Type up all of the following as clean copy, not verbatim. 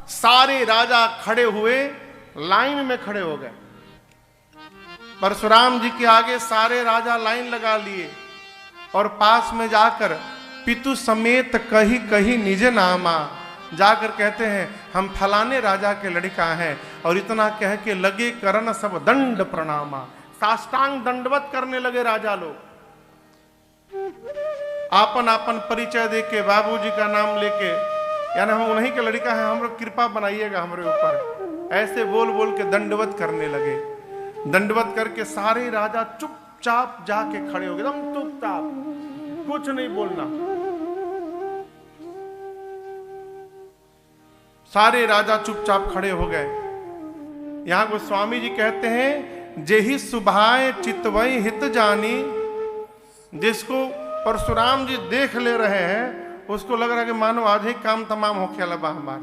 सारे राजा खड़े हुए लाइन में खड़े हो गए। परशुराम जी के आगे सारे राजा लाइन लगा लिए और पास में जाकर पितु समेत कही कही निज नामा, जाकर कहते हैं हम फलाने राजा के लड़का हैं, और इतना कह के लगे करन सब दंड प्रणामा, साष्टांग दंडवत करने लगे राजा लोग। आपन आपन परिचय देके बाबूजी का नाम लेके, यानी हम उन्हीं के लड़का हैं, हम कृपा बनाइएगा हमारे ऊपर, ऐसे बोल बोल के दंडवत करने लगे। दंडवत करके सारे राजा चुपचाप जाके खड़े हो गए, एकदम चुपचाप, कुछ नहीं बोलना। सारे राजा चुपचाप खड़े हो गए। यहां को स्वामी जी कहते हैं जेहि सुभाए चितवई हित जानी, जिसको परशुराम जी देख ले रहे हैं उसको लग रहा है कि मानो आज ही काम तमाम हो गया लबा हमारा।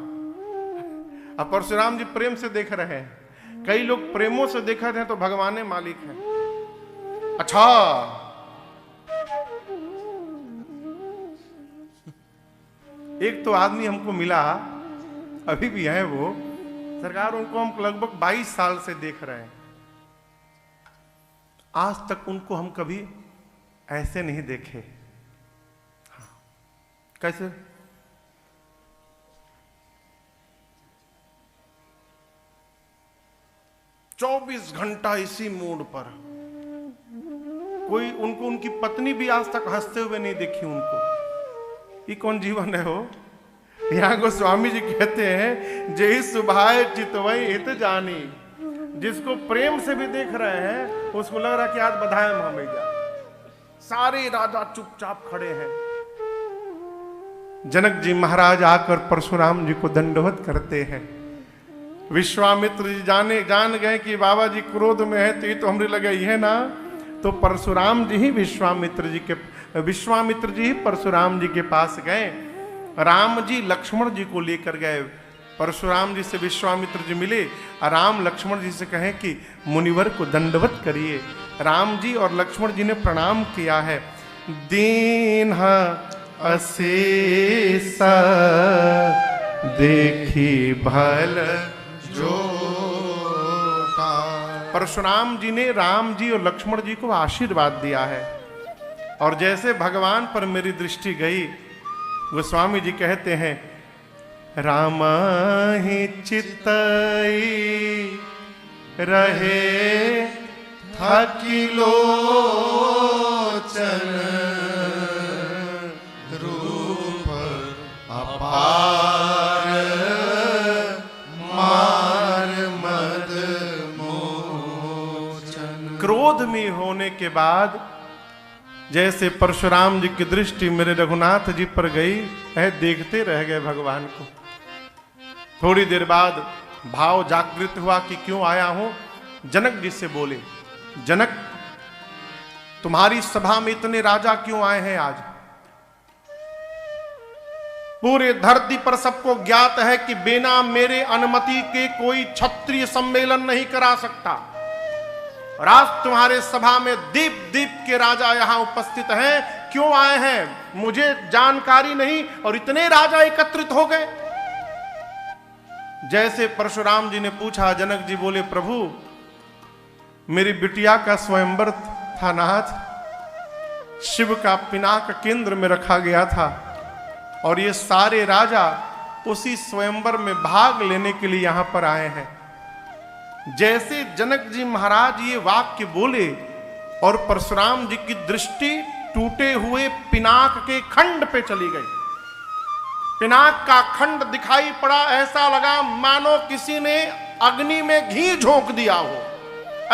अब परशुराम जी प्रेम से देख रहे हैं, कई लोग प्रेमों से देखते हैं तो भगवान मालिक है। अच्छा, एक तो आदमी हमको मिला, अभी भी है वो सरकार, उनको हम लगभग 22 साल से देख रहे हैं, आज तक उनको हम कभी ऐसे नहीं देखे। हाँ। कैसे? चौबीस घंटा इसी मूड पर, कोई उनको, उनकी पत्नी भी आज तक हंसते हुए नहीं देखी उनको। ये कौन जीवन है हो? यहाँ को स्वामी जी कहते हैं जेहि सुभाए चितवई हित जानी, जिसको प्रेम से भी देख रहे हैं उसको लग रहा कि आज बधाई में हमें जा। सारे राजा चुपचाप खड़े हैं। जनक जी महाराज आकर परशुराम जी को दंडवत करते हैं। विश्वामित्र जी जान गए कि बाबा जी क्रोध में है, तो ये तो हमरे लगे है ना, तो परशुराम जी ही विश्वामित्र जी ही परशुराम जी के पास गए। राम जी लक्ष्मण जी को लेकर गए। परशुराम जी से विश्वामित्र जी मिले, राम लक्ष्मण जी से कहें कि मुनिवर को दंडवत करिए। राम जी और लक्ष्मण जी ने प्रणाम किया है। दीन अशेष देखी भल जोता, परशुराम जी ने राम जी और लक्ष्मण जी को आशीर्वाद दिया है। और जैसे भगवान पर मेरी दृष्टि गई, गोस्वामी जी कहते हैं राम ही चितई रहे थकिलोचन, रूप अपार मार मद मोचन। क्रोध में होने के बाद जैसे परशुराम जी की दृष्टि मेरे रघुनाथ जी पर गई है, देखते रह गए भगवान को। थोड़ी देर बाद भाव जागृत हुआ कि क्यों आया हूं। जनक जी से बोले, जनक तुम्हारी सभा में इतने राजा क्यों आए हैं आज? पूरे धरती पर सबको ज्ञात है कि बिना मेरे अनुमति के कोई क्षत्रिय सम्मेलन नहीं करा सकता, और आज तुम्हारे सभा में दीप दीप के राजा यहां उपस्थित हैं, क्यों आए हैं मुझे जानकारी नहीं, और इतने राजा एकत्रित हो गए। जैसे परशुराम जी ने पूछा, जनक जी बोले प्रभु मेरी बिटिया का स्वयंवर था नाथ, शिव का पिनाक केंद्र में रखा गया था, और ये सारे राजा उसी स्वयंवर में भाग लेने के लिए यहां पर आए हैं। जैसे जनक जी महाराज ये वाक्य बोले और परशुराम जी की दृष्टि टूटे हुए पिनाक के खंड पे चली गई। पिनाक का खंड दिखाई पड़ा, ऐसा लगा मानो किसी ने अग्नि में घी झोंक दिया हो।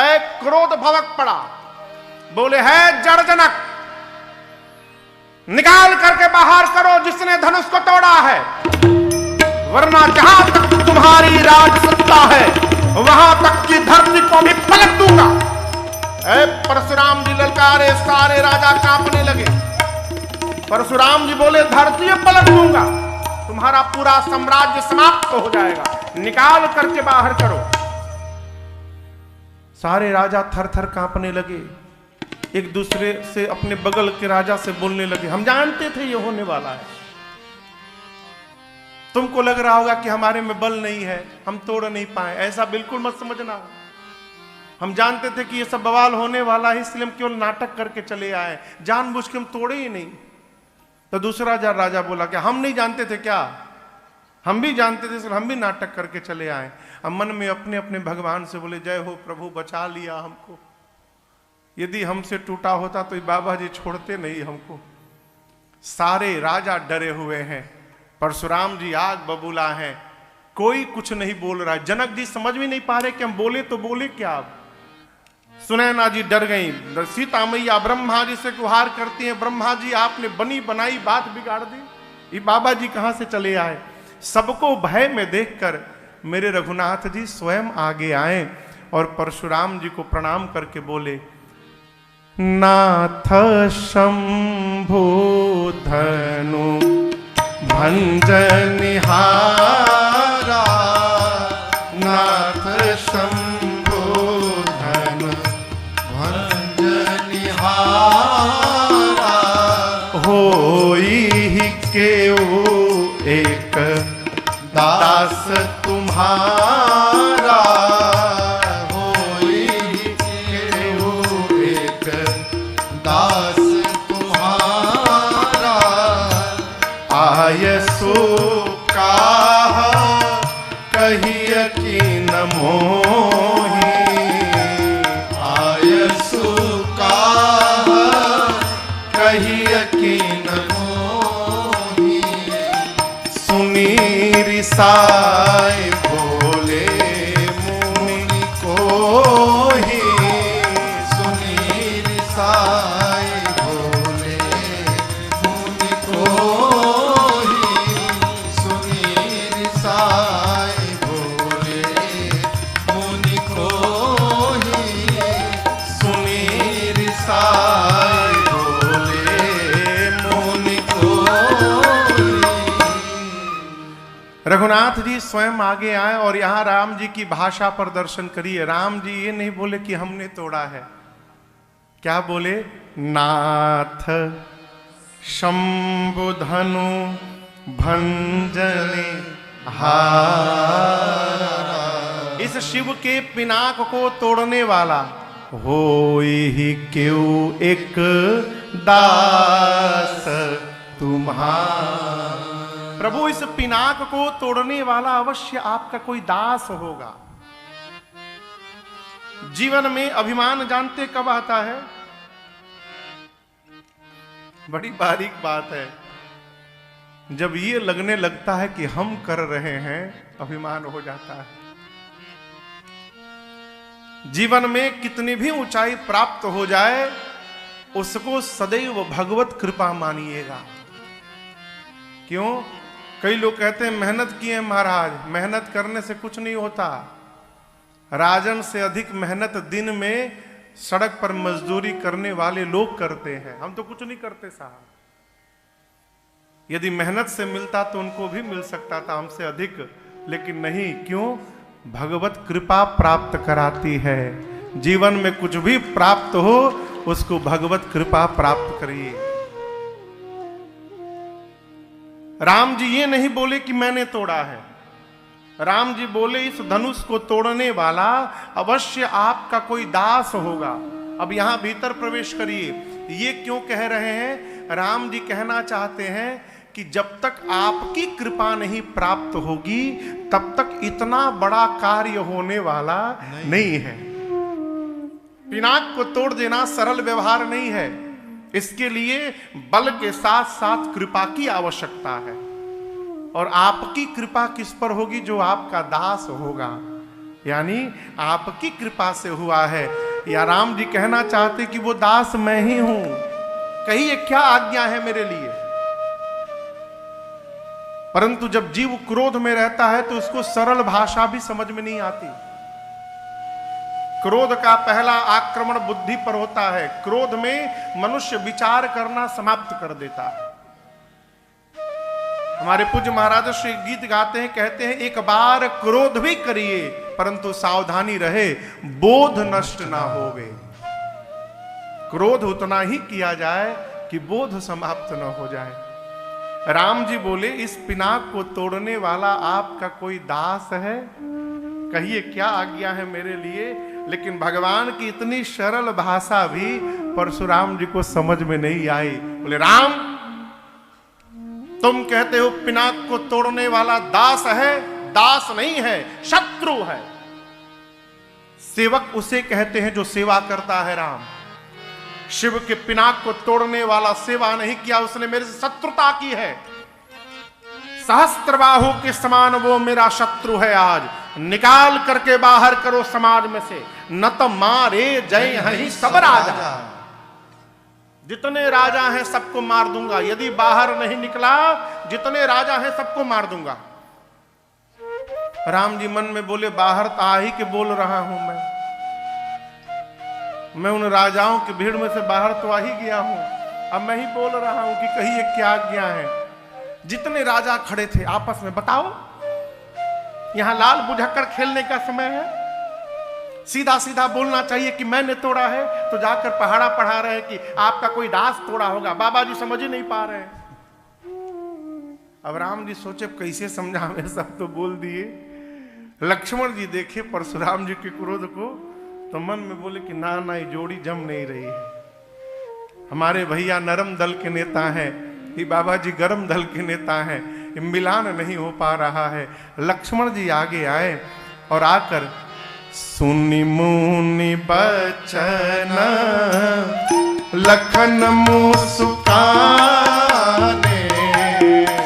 एक क्रोध भड़क पड़ा, बोले है जड़ जनक, निकाल करके बाहर करो जिसने धनुष को तोड़ा है, वरना जहां तक तुम्हारी राज सत्ता है वहां तक की धरती को भी पलट दूंगा। परशुराम जी ललकारे, सारे राजा कांपने लगे। परशुराम जी बोले धरती पलट दूंगा, तुम्हारा पूरा साम्राज्य समाप्त हो जाएगा, निकाल करके बाहर करो। सारे राजा थर थर कांपने लगे, एक दूसरे से अपने बगल के राजा से बोलने लगे, हम जानते थे ये होने वाला है। तुमको लग रहा होगा कि हमारे में बल नहीं है, हम तोड़ नहीं पाए, ऐसा बिल्कुल मत समझना। हम जानते थे कि ये सब बवाल होने वाला है, इसलिए हम केवल नाटक करके चले आए, जानबूझ के हम तोड़े ही नहीं। तो दूसरा राजा बोला कि हम नहीं जानते थे क्या? हम भी जानते थे, इसलिए हम भी नाटक करके चले आए। अब मन में अपने अपने भगवान से बोले, जय हो प्रभु, बचा लिया हमको। यदि हमसे टूटा होता तो बाबा जी छोड़ते नहीं हमको। सारे राजा डरे हुए हैं, परशुराम जी आग बबूला हैं, कोई कुछ नहीं बोल रहा है। जनक जी समझ भी नहीं पा रहे कि हम बोले तो बोले क्या। अब सुनैना जी डर गई, सीता मैया ब्रह्मा जी से गुहार करती हैं, ब्रह्मा जी आपने बनी बनाई बात बिगाड़ दी, ये बाबा जी कहां से चले आए। सबको भय में देखकर मेरे रघुनाथ जी स्वयं आगे आए और परशुराम जी को प्रणाम करके बोले, नाथ शंभु धनु भंजनिहारा, नाथ शंभु धनु भंजनिहारा, होई केऊ एक दास तुम्हारा, होई केऊ एक दास तुम्हारा, आयसु काह कहिय की न मोही, आयसु काह कहिय की न मोही, सुनी रिसाए बोले मुनि कोहि, सुनी रिसाए बोले मुनि कोहि, सुनी रिसाए बोले मुनि कोहि, सुनी रिसाए बोले मुनि कोहि। रघुनाथ जी स्वयं आगे आए और यहां राम जी की भाषा पर दर्शन करिए। राम जी ये नहीं बोले कि हमने तोड़ा है, क्या बोले? नाथ शंभु धनु भंजने हारा, इस शिव के पिनाक को तोड़ने वाला, होई क्यों एक दास तुम्हारा। प्रभु इस पिनाक को तोड़ने वाला अवश्य आपका कोई दास होगा। जीवन में अभिमान जानते कब आता है? बड़ी बारीक बात है, जब ये लगने लगता है कि हम कर रहे हैं, अभिमान हो जाता है। जीवन में कितनी भी ऊंचाई प्राप्त हो जाए, उसको सदैव भगवत कृपा मानिएगा। क्यों? कई लोग कहते हैं मेहनत किए महाराज, मेहनत करने से कुछ नहीं होता। राजन से अधिक मेहनत दिन में सड़क पर मजदूरी करने वाले लोग करते हैं, हम तो कुछ नहीं करते साहब। यदि मेहनत से मिलता तो उनको भी मिल सकता था हमसे अधिक, लेकिन नहीं। क्यों? भगवत कृपा प्राप्त कराती है। जीवन में कुछ भी प्राप्त हो, उसको भगवत कृपा प्राप्त करिए। राम जी ये नहीं बोले कि मैंने तोड़ा है, राम जी बोले इस धनुष को तोड़ने वाला अवश्य आपका कोई दास होगा। अब यहां भीतर प्रवेश करिए। ये क्यों कह रहे हैं? राम जी कहना चाहते हैं कि जब तक आपकी कृपा नहीं प्राप्त होगी, तब तक इतना बड़ा कार्य होने वाला नहीं है। पिनाक को तोड़ देना सरल व्यवहार नहीं है, इसके लिए बल के साथ साथ कृपा की आवश्यकता है। और आपकी कृपा किस पर होगी? जो आपका दास होगा, यानी आपकी कृपा से हुआ है। या राम जी कहना चाहते कि वो दास मैं ही हूं, कहिए क्या आज्ञा है मेरे लिए। परंतु जब जीव क्रोध में रहता है तो उसको सरल भाषा भी समझ में नहीं आती। क्रोध का पहला आक्रमण बुद्धि पर होता है। क्रोध में मनुष्य विचार करना समाप्त कर देता है। हमारे पूज्य महाराज श्री गीत गाते हैं, कहते हैं एक बार क्रोध भी करिए परंतु सावधानी रहे, बोध नष्ट ना होवे। क्रोध उतना ही किया जाए कि बोध समाप्त न हो जाए। राम जी बोले, इस पिनाक को तोड़ने वाला आपका कोई दास है? कहिए क्या आज्ञा है मेरे लिए। लेकिन भगवान की इतनी सरल भाषा भी परशुराम जी को समझ में नहीं आई। बोले, राम तुम कहते हो पिनाक को तोड़ने वाला दास है, दास नहीं है, शत्रु है। सेवक उसे कहते हैं जो सेवा करता है। राम शिव के पिनाक को तोड़ने वाला सेवा नहीं किया, उसने मेरे से शत्रुता की है। सहस्त्रबाहु के समान वो मेरा शत्रु है। आज निकाल करके बाहर करो समाज में से, न तो मारे जय हई सब राजा। जितने राजा हैं सबको मार दूंगा। यदि बाहर नहीं निकला, जितने राजा हैं सबको मार दूंगा। राम जी मन में बोले, बाहर तो आ ही के बोल रहा हूं मैं उन राजाओं की भीड़ में से बाहर तो आ ही गया हूं। अब मैं ही बोल रहा हूं कि कहिए क्या आज्ञा है। जितने राजा खड़े थे आपस में, बताओ यहां लाल बुझक्कड़ खेलने का समय है? सीधा सीधा बोलना चाहिए कि मैंने तोड़ा है, तो जाकर पहाड़ा पढ़ा रहे हैं कि आपका कोई दास तोड़ा होगा। बाबा जी समझ ही नहीं पा रहे हैं। अब राम जी सोचे कैसे समझावे, सब तो बोल दिए। लक्ष्मण जी देखे परशुराम जी के क्रोध को, तो मन में बोले कि ना ना ये जोड़ी जम नहीं रही है। हमारे भैया नरम दल के नेता हैं, ये बाबा जी गरम दल के नेता हैं, मिलान नहीं हो पा रहा है। लक्ष्मण जी आगे आए और आकर सुनि मुनि बचन लखन मुस्काने,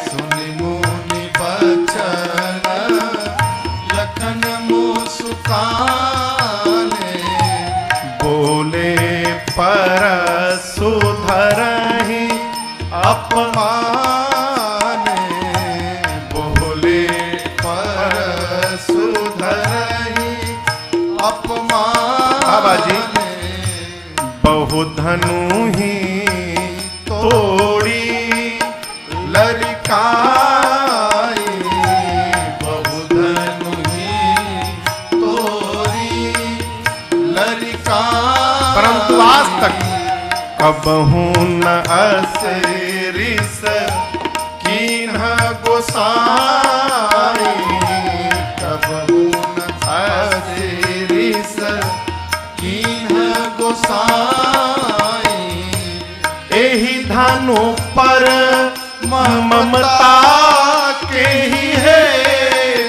सुनि मुनि बचन लखन मुस्काने, बोले परशुधरहि अपमाने, बोले परशुधरहि अपमाने। बाबा जी बहु धनु ही तोड़ी ललिकाई, बहु धनु ही तोड़ी ललिकाई। परंतु आज तक कबहू न असिरिस कीन्ह गोसाई, कबहू न असिरिस कीन्ह गोसाई। एहि धनु पर ममता के ही है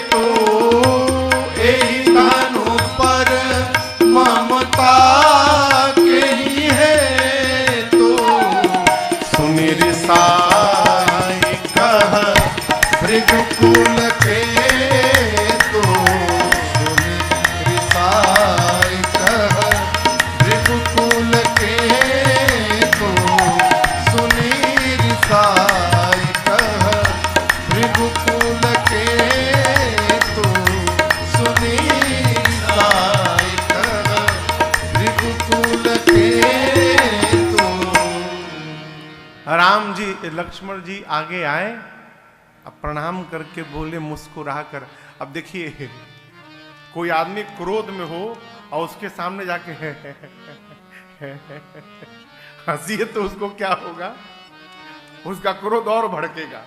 तो, एहि धनु पर ममता के ही है तो। सुमिर साई कह भृगुकुल के तो, सुमिर साई कह भृगुकुल के तो, सुनीर साई कह भृगुकुल के तो, सुनीर साई कह भृगुकुल के तो। राम जी लक्ष्मण जी आगे आए, अब प्रणाम करके बोले मुस्कुरा कर। अब देखिए कोई आदमी क्रोध में हो और उसके सामने जाके हंसिए तो उसको क्या होगा, उसका क्रोध और भड़केगा।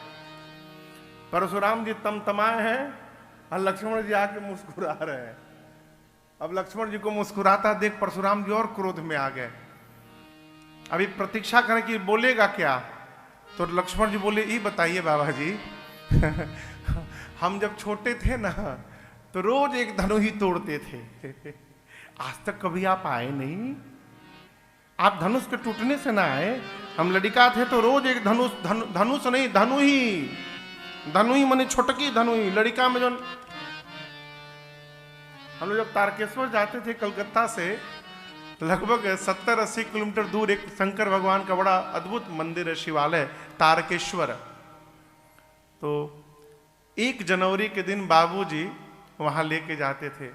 परशुराम जी तमतमाए हैं और लक्ष्मण जी आके मुस्कुरा रहे हैं। अब लक्ष्मण जी को मुस्कुराता देख परशुराम जी और क्रोध में आ गए। अभी प्रतीक्षा करें कि बोलेगा क्या, तो लक्ष्मण जी बोले, ये बताइए बाबा जी हम जब छोटे थे ना तो रोज एक धनु ही तोड़ते थे, आज तक कभी आप आए नहीं, आप धनुष के टूटने से ना आए। हम लड़का थे तो रोज एक धनुष नहीं धनु ही मने छोटकी धनु ही। लड़का में जो हम लोग जब तारकेश्वर जाते थे कलकत्ता से, लगभग 70-80 किलोमीटर दूर एक शंकर भगवान का बड़ा अद्भुत मंदिर है, शिवालय तारकेश्वर। तो 1 जनवरी के दिन बाबूजी वहां लेके जाते थे।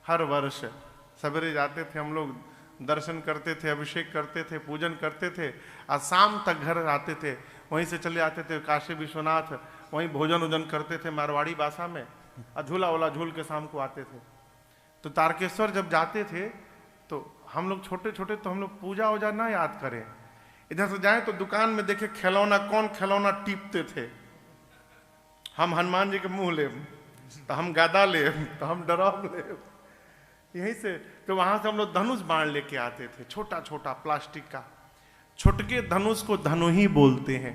हर वर्ष सवेरे जाते थे हम लोग, दर्शन करते थे, अभिषेक करते थे, पूजन करते थे और शाम तक घर आते थे। वहीं से चले आते थे काशी विश्वनाथ, वहीं भोजन उजन करते थे मारवाड़ी भाषा में, और झूला वूला झूल के शाम को आते थे। तो तारकेश्वर जब जाते थे तो हम लोग छोटे छोटे, तो हम लोग पूजा वूजा ना याद करें, इधर से जाएं तो दुकान में देखे खिलौना, कौन खिलौना टीपते थे। हम हनुमान जी के मुंह ले, तो हम गदा ले, तो हम डराव ले, यहीं से। तो वहां से हम लोग धनुष बाण लेके आते थे, छोटा छोटा प्लास्टिक का। छुटके धनुष को धनु ही बोलते हैं।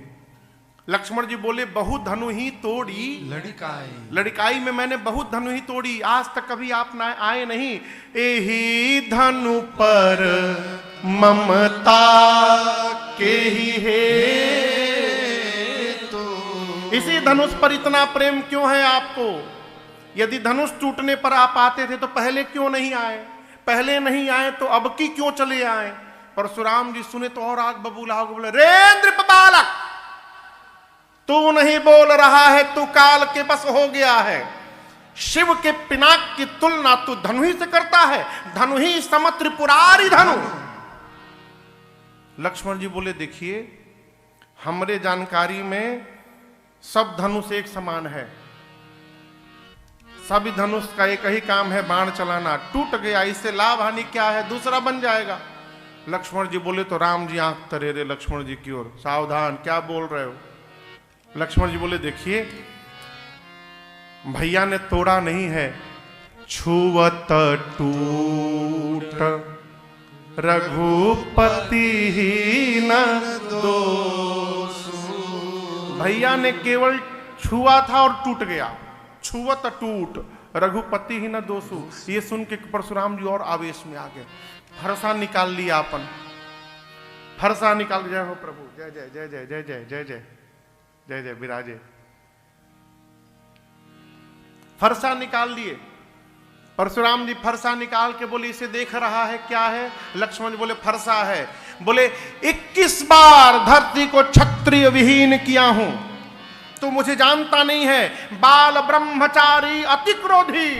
लक्ष्मण जी बोले बहुत धनु ही तोड़ी लड़िकाई, लड़िकाई में मैंने बहुत धनु ही तोड़ी, आज तक कभी आप ना आए नहीं। एही धनु पर ममता के ही है तो इसी धनुष पर इतना प्रेम क्यों है आपको? यदि धनुष टूटने पर आप आते थे तो पहले क्यों नहीं आए? पहले नहीं आए तो अब की क्यों चले आए? परशुराम जी सुने तो और आग बबूला हो, बोले रेंद्र बालक, तू नहीं बोल रहा है, तू काल के बस हो गया है। शिव के पिनाक की तुलना तू धनु ही से करता है, धनु ही सम त्रिपुरारी धनु। लक्ष्मण जी बोले देखिए, हमरे जानकारी में सब धनुष एक समान है, सभी धनुष का एक ही काम है, बाण चलाना। टूट गया, इससे लाभ हानि क्या है? दूसरा बन जाएगा। लक्ष्मण जी बोले तो राम जी आंख तरे रे लक्ष्मण जी की ओर, सावधान, क्या बोल रहे हो? लक्ष्मण जी बोले देखिए, भैया ने तोड़ा नहीं है, छुवत टूट रघुपति ही न दोषु। भैया ने केवल छुआ था और टूट गया, छुवत टूट रघुपति ही न दोषु। ये सुन के परशुराम जी और आवेश में आ गए, फरसा निकाल लिया अपन, फरसा निकाल, जय हो प्रभु, जय जय जय जय जय जय जय जय जय जय विराजे। फरसा निकाल लिए परशुराम जी, फरसा निकाल के बोले इसे देख रहा है क्या है? लक्ष्मण जी बोले फरसा है। बोले 21 बार धरती को क्षत्रिय विहीन किया हूं, तो मुझे जानता नहीं है। बाल ब्रह्मचारी अति क्रोधी,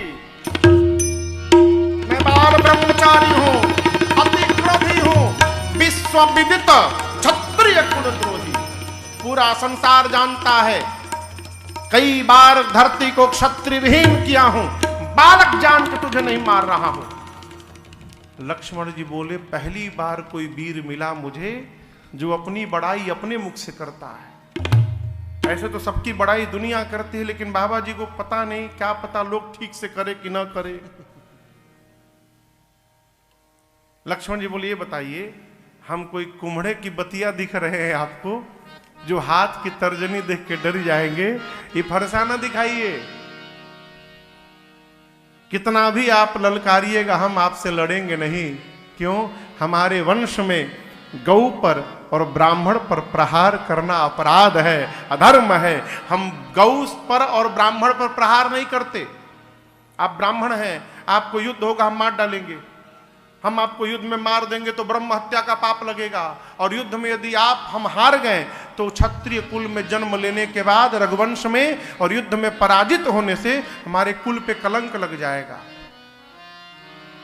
मैं बाल ब्रह्मचारी हूं, अति क्रोधी हूं, विश्वविदित क्षत्रिय कुलद्रोही। पूरा संसार जानता है, कई बार धरती को क्षत्रिय विहीन किया हूं, बालक जान के तुझे नहीं मार रहा हूं। लक्ष्मण जी बोले पहली बार कोई वीर मिला मुझे जो अपनी बड़ाई अपने मुख से करता है। ऐसे तो सबकी बड़ाई दुनिया करती है, लेकिन बाबा जी को पता नहीं, क्या पता लोग ठीक से करे कि ना करे। लक्ष्मण जी बोले ये बताइए, हम कोई कुम्हड़े की बतिया दिख रहे हैं आपको जो हाथ की तर्जनी देख के डर जाएंगे? ये फरसाना दिखाइए। कितना भी आप ललकारिएगा हम आपसे लड़ेंगे नहीं। क्यों? हमारे वंश में गौ पर और ब्राह्मण पर प्रहार करना अपराध है, अधर्म है। हम गौ पर और ब्राह्मण पर प्रहार नहीं करते। आप ब्राह्मण हैं, आपको युद्ध होगा, हम मार डालेंगे। हम आपको युद्ध में मार देंगे तो ब्रह्म हत्या का पाप लगेगा, और युद्ध में यदि हम हार गए तो क्षत्रिय कुल में जन्म लेने के बाद रघुवंश में और युद्ध में पराजित होने से हमारे कुल पे कलंक लग जाएगा।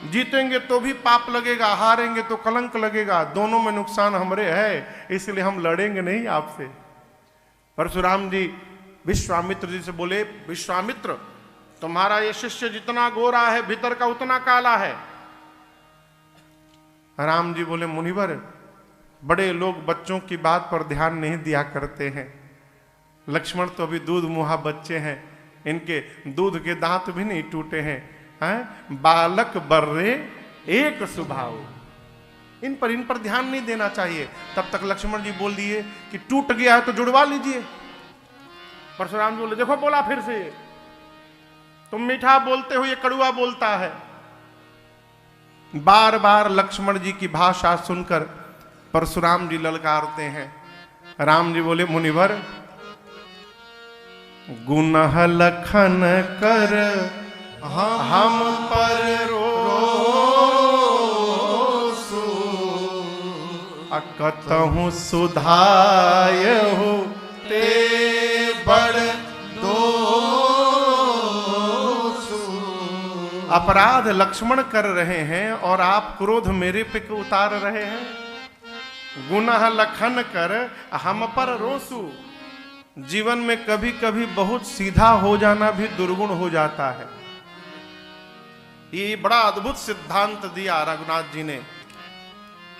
जीतेंगे तो भी पाप लगेगा, हारेंगे तो कलंक लगेगा, दोनों में नुकसान हमरे है, इसलिए हम लड़ेंगे नहीं आपसे। परशुराम जी विश्वामित्र जी से बोले, विश्वामित्र तुम्हारा ये शिष्य जितना गोरा है भीतर का उतना काला है। राम जी बोले मुनिवर, बड़े लोग बच्चों की बात पर ध्यान नहीं दिया करते हैं। लक्ष्मण तो अभी दूध मुहा बच्चे हैं, इनके दूध के दांत भी नहीं टूटे हैं। बालक बर्रे एक स्वभाव, इन पर ध्यान नहीं देना चाहिए। तब तक लक्ष्मण जी बोल दिए कि टूट गया है तो जुड़वा लीजिए। परशुराम जी बोले देखो बोला फिर से, तुम मीठा बोलते हो, ये कड़ुआ बोलता है। बार बार लक्ष्मण जी की भाषा सुनकर परशुराम जी ललकारते हैं। राम जी बोले मुनिवर, गुनह लखन कर हम पर रोसु, अकतहु सुधायहु ते बड़ दोषु। अपराध लक्ष्मण कर रहे हैं और आप क्रोध मेरे पे क्यों उतार रहे हैं? गुनाह लखन कर हम पर रोसु। जीवन में कभी कभी बहुत सीधा हो जाना भी दुर्गुण हो जाता है। ये बड़ा अद्भुत सिद्धांत दिया रघुनाथ जी ने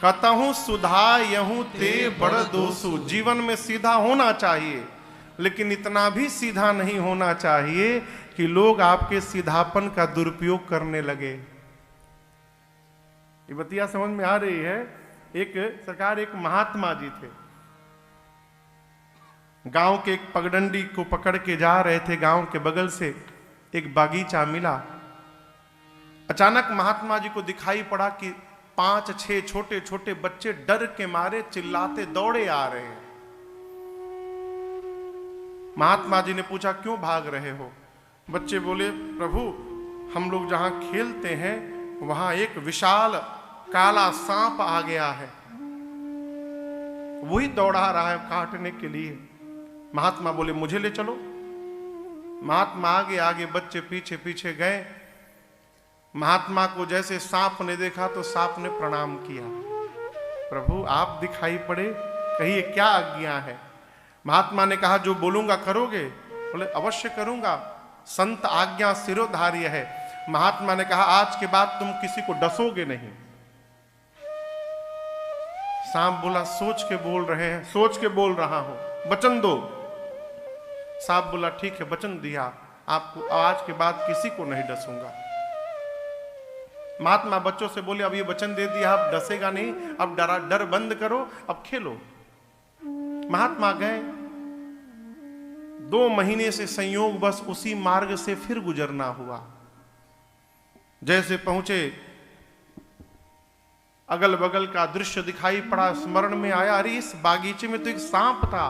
कतहु सुधा यहूं ते बड़ दोषु। जीवन में सीधा होना चाहिए, लेकिन इतना भी सीधा नहीं होना चाहिए कि लोग आपके सीधापन का दुरुपयोग करने लगे। ये बतिया समझ में आ रही है? एक सरकार, एक महात्मा जी थे, गांव के एक पगडंडी को पकड़ के जा रहे थे। गांव के बगल से एक बागीचा मिला। अचानक महात्मा जी को दिखाई पड़ा कि 5-6 छोटे छोटे बच्चे डर के मारे चिल्लाते दौड़े आ रहे हैं। महात्मा जी ने पूछा, क्यों भाग रहे हो? बच्चे बोले, प्रभु हम लोग जहां खेलते हैं वहां एक विशाल काला सांप आ गया है, वही दौड़ा रहा है काटने के लिए। महात्मा बोले, मुझे ले चलो। महात्मा आगे आगे, बच्चे पीछे पीछे गए। महात्मा को जैसे सांप ने देखा तो सांप ने प्रणाम किया। प्रभु आप दिखाई पड़े, कहिए क्या आज्ञा है? महात्मा ने कहा, जो बोलूंगा करोगे? बोले, अवश्य करूंगा, संत आज्ञा सिरोधार्य है। महात्मा ने कहा, आज के बाद तुम किसी को डसोगे नहीं। सांप बोला, सोच के बोल रहे हैं। सोच के बोल रहा हूं, वचन दो। सांप बोला, ठीक है, वचन दिया, आपको आज के बाद किसी को नहीं डसूंगा। महात्मा बच्चों से बोले, अब ये वचन दे दिया, अब डसेगा नहीं, अब डर बंद करो, अब खेलो। महात्मा गए। 2 महीने से संयोग बस उसी मार्ग से फिर गुजरना हुआ। जैसे पहुंचे, अगल बगल का दृश्य दिखाई पड़ा, स्मरण में आया, अरे इस बागीचे में तो एक सांप था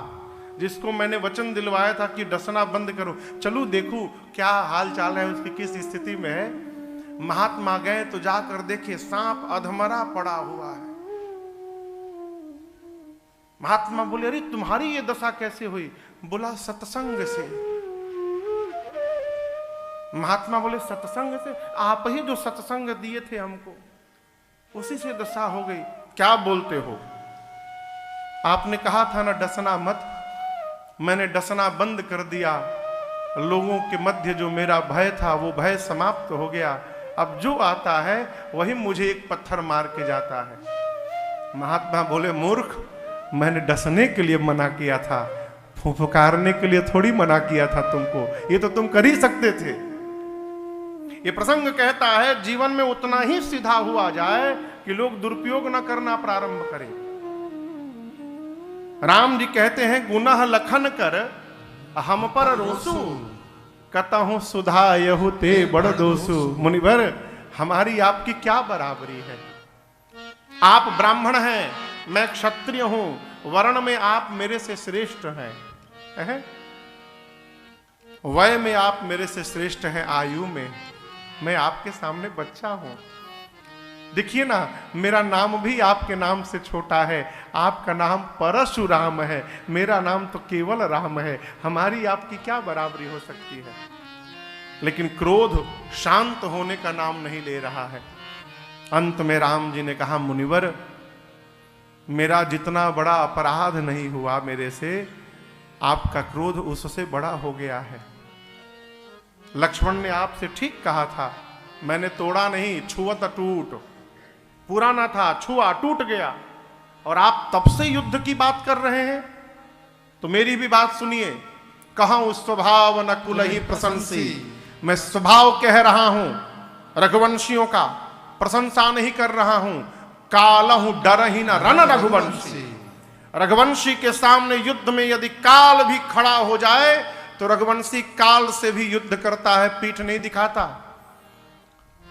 जिसको मैंने वचन दिलवाया था कि डसना बंद करो, चलूं देखूं क्या हाल चाल है, उसकी किस स्थिति में है। महात्मा गए तो जाकर देखे सांप अधमरा पड़ा हुआ है। महात्मा बोले, अरे तुम्हारी ये दशा कैसे हुई? बोला, सत्संग से। महात्मा बोले, सत्संग से? आप ही जो सत्संग दिए थे हमको, उसी से दशा हो गई। क्या बोलते हो? आपने कहा था ना डसना मत, मैंने डसना बंद कर दिया। लोगों के मध्य जो मेरा भय था वो भय समाप्त हो गया। अब जो आता है वही मुझे एक पत्थर मार के जाता है। महात्मा बोले, मूर्ख, मैंने डसने के लिए मना किया था, फुफकारने के लिए थोड़ी मना किया था तुमको, ये तो तुम कर ही सकते थे। ये प्रसंग कहता है जीवन में उतना ही सीधा हुआ जाए कि लोग दुरुपयोग न करना प्रारंभ करें। राम जी कहते हैं, गुनाह लखन कर हम पर रोसु, कतहु सुधा यहु ते बड़ दोषु। मुनिवर, हमारी आपकी क्या बराबरी है? आप ब्राह्मण हैं, मैं क्षत्रिय हूं, वर्ण में आप मेरे से श्रेष्ठ हैं, वय में आप मेरे से श्रेष्ठ हैं, आयु में मैं आपके सामने बच्चा हूं। देखिए ना, मेरा नाम भी आपके नाम से छोटा है। आपका नाम परशुराम है, मेरा नाम तो केवल राम है। हमारी आपकी क्या बराबरी हो सकती है? लेकिन क्रोध शांत होने का नाम नहीं ले रहा है। अंत में राम जी ने कहा, मुनिवर, मेरा जितना बड़ा अपराध नहीं हुआ मेरे से, आपका क्रोध उससे बड़ा हो गया है। लक्ष्मण ने आपसे ठीक कहा था, मैंने तोड़ा नहीं, छुअत टूट। पुराना था, छुआ टूट गया, और आप तब से युद्ध की बात कर रहे हैं। तो मेरी भी बात सुनिए। कहूं स्वभाव न कुल ही प्रशंसी, मैं स्वभाव कह रहा हूं, रघुवंशियों का प्रशंसा नहीं कर रहा हूं। कालहु डर ही न रन रघुवंशी, रघुवंशी के सामने युद्ध में यदि काल भी खड़ा हो जाए तो रघुवंशी काल से भी युद्ध करता है, पीठ नहीं दिखाता।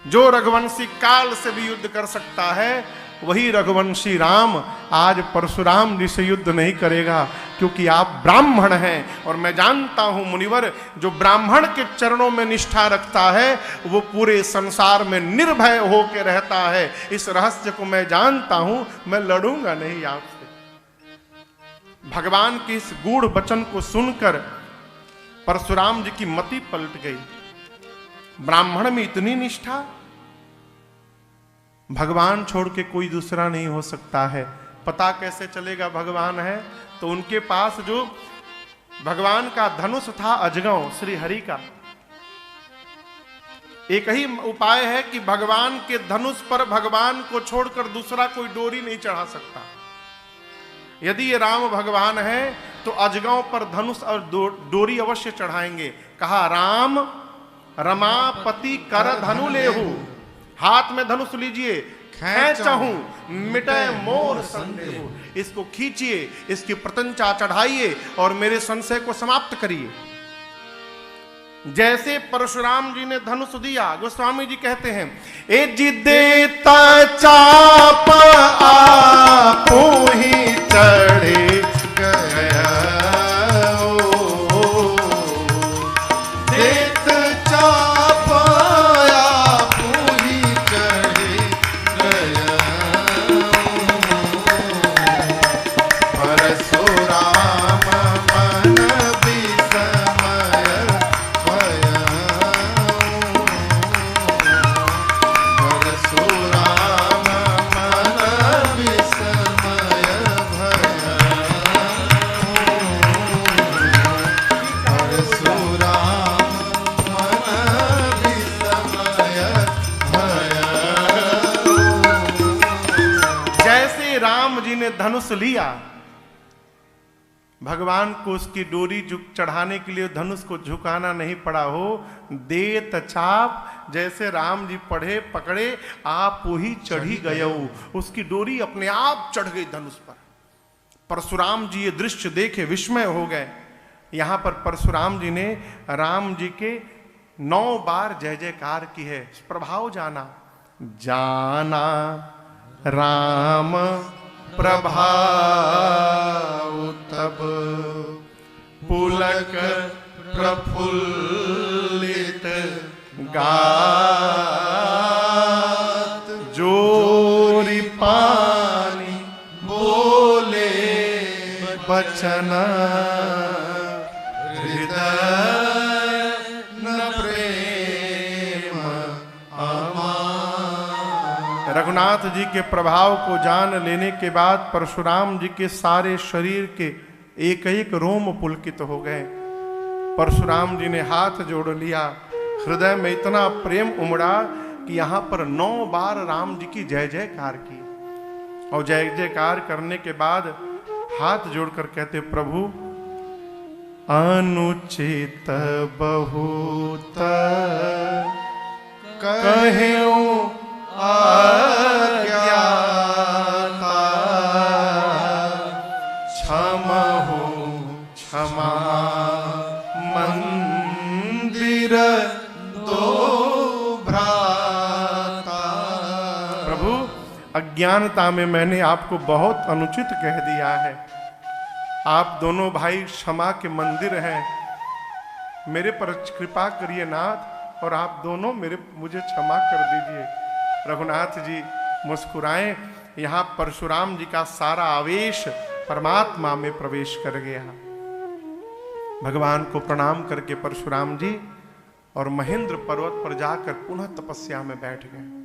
जो रघुवंशी काल से भी युद्ध कर सकता है, वही रघुवंशी राम आज परशुराम जी से युद्ध नहीं करेगा, क्योंकि आप ब्राह्मण हैं। और मैं जानता हूं मुनिवर, जो ब्राह्मण के चरणों में निष्ठा रखता है वो पूरे संसार में निर्भय होकर रहता है। इस रहस्य को मैं जानता हूं, मैं लड़ूंगा नहीं आपसे। भगवान के इस गूढ़ वचन को सुनकर परशुराम जी की मति पलट गई। ब्राह्मण में इतनी निष्ठा, भगवान छोड़ के कोई दूसरा नहीं हो सकता है। पता कैसे चलेगा भगवान है? तो उनके पास जो भगवान का धनुष था अजगव, श्री हरि का, एक ही उपाय है कि भगवान के धनुष पर भगवान को छोड़कर दूसरा कोई डोरी नहीं चढ़ा सकता। यदि ये राम भगवान है तो अजगों पर धनुष और डोरी अवश्य चढ़ाएंगे। कहा राम रमापति कर धनु लेहु, हाथ में धनुष लीजिए, खींचहूं मिटे मोर संदेह। इसको खींचिए, इसकी प्रत्यंचा चढ़ाइए और मेरे संशय को समाप्त करिए। जैसे परशुराम जी ने धनुष दिया, गोस्वामी जी कहते हैं ए जी देता चाप आपो ही चढ़े गया, देत चाप आपो ही चढ़े गया, परशुराम मन विस्मय भया, परशुराम मन विस्मय भया, परशुराम मन विस्मय भया। जैसे राम जी ने धनुष लिया, भगवान को उसकी डोरी चढ़ाने के लिए धनुष को झुकाना नहीं पड़ा हो। देत चाप, जैसे राम जी पकड़े आप वही चढ़ी गए, उसकी डोरी अपने आप चढ़ गई धनुष पर। परशुराम जी ये दृश्य देखे विस्मय हो गए। यहां पर परशुराम जी ने राम जी के 9 बार जय जयकार की है। प्रभाव जाना, जाना राम प्रभाव तब पुलक प्रफुल्लित गात, जोरी पानी बोले बचन, हृदय न प्रेम अमार। रघुनाथ जी के प्रभाव को जान लेने के बाद परशुराम जी के सारे शरीर के एक एक रोम पुलकित हो गए। परशुराम जी ने हाथ जोड़ लिया, हृदय में इतना प्रेम उमड़ा कि यहां पर 9 बार राम जी की जय जयकार की। और जय जयकार करने के बाद हाथ जोड़कर कहते प्रभु अनुचित बहुत कहेऊ अज्ञाता, क्षमहु क्षमा मंदिर दो भ्राता। प्रभु अज्ञानता में मैंने आपको बहुत अनुचित कह दिया है। आप दोनों भाई क्षमा के मंदिर हैं, मेरे पर कृपा करिए नाथ, और आप दोनों मुझे क्षमा कर दीजिए। रघुनाथ जी मुस्कुराए। यहाँ परशुराम जी का सारा आवेश परमात्मा में प्रवेश कर गया। भगवान को प्रणाम करके परशुराम जी और महेंद्र पर्वत पर जाकर पुनः तपस्या में बैठ गए।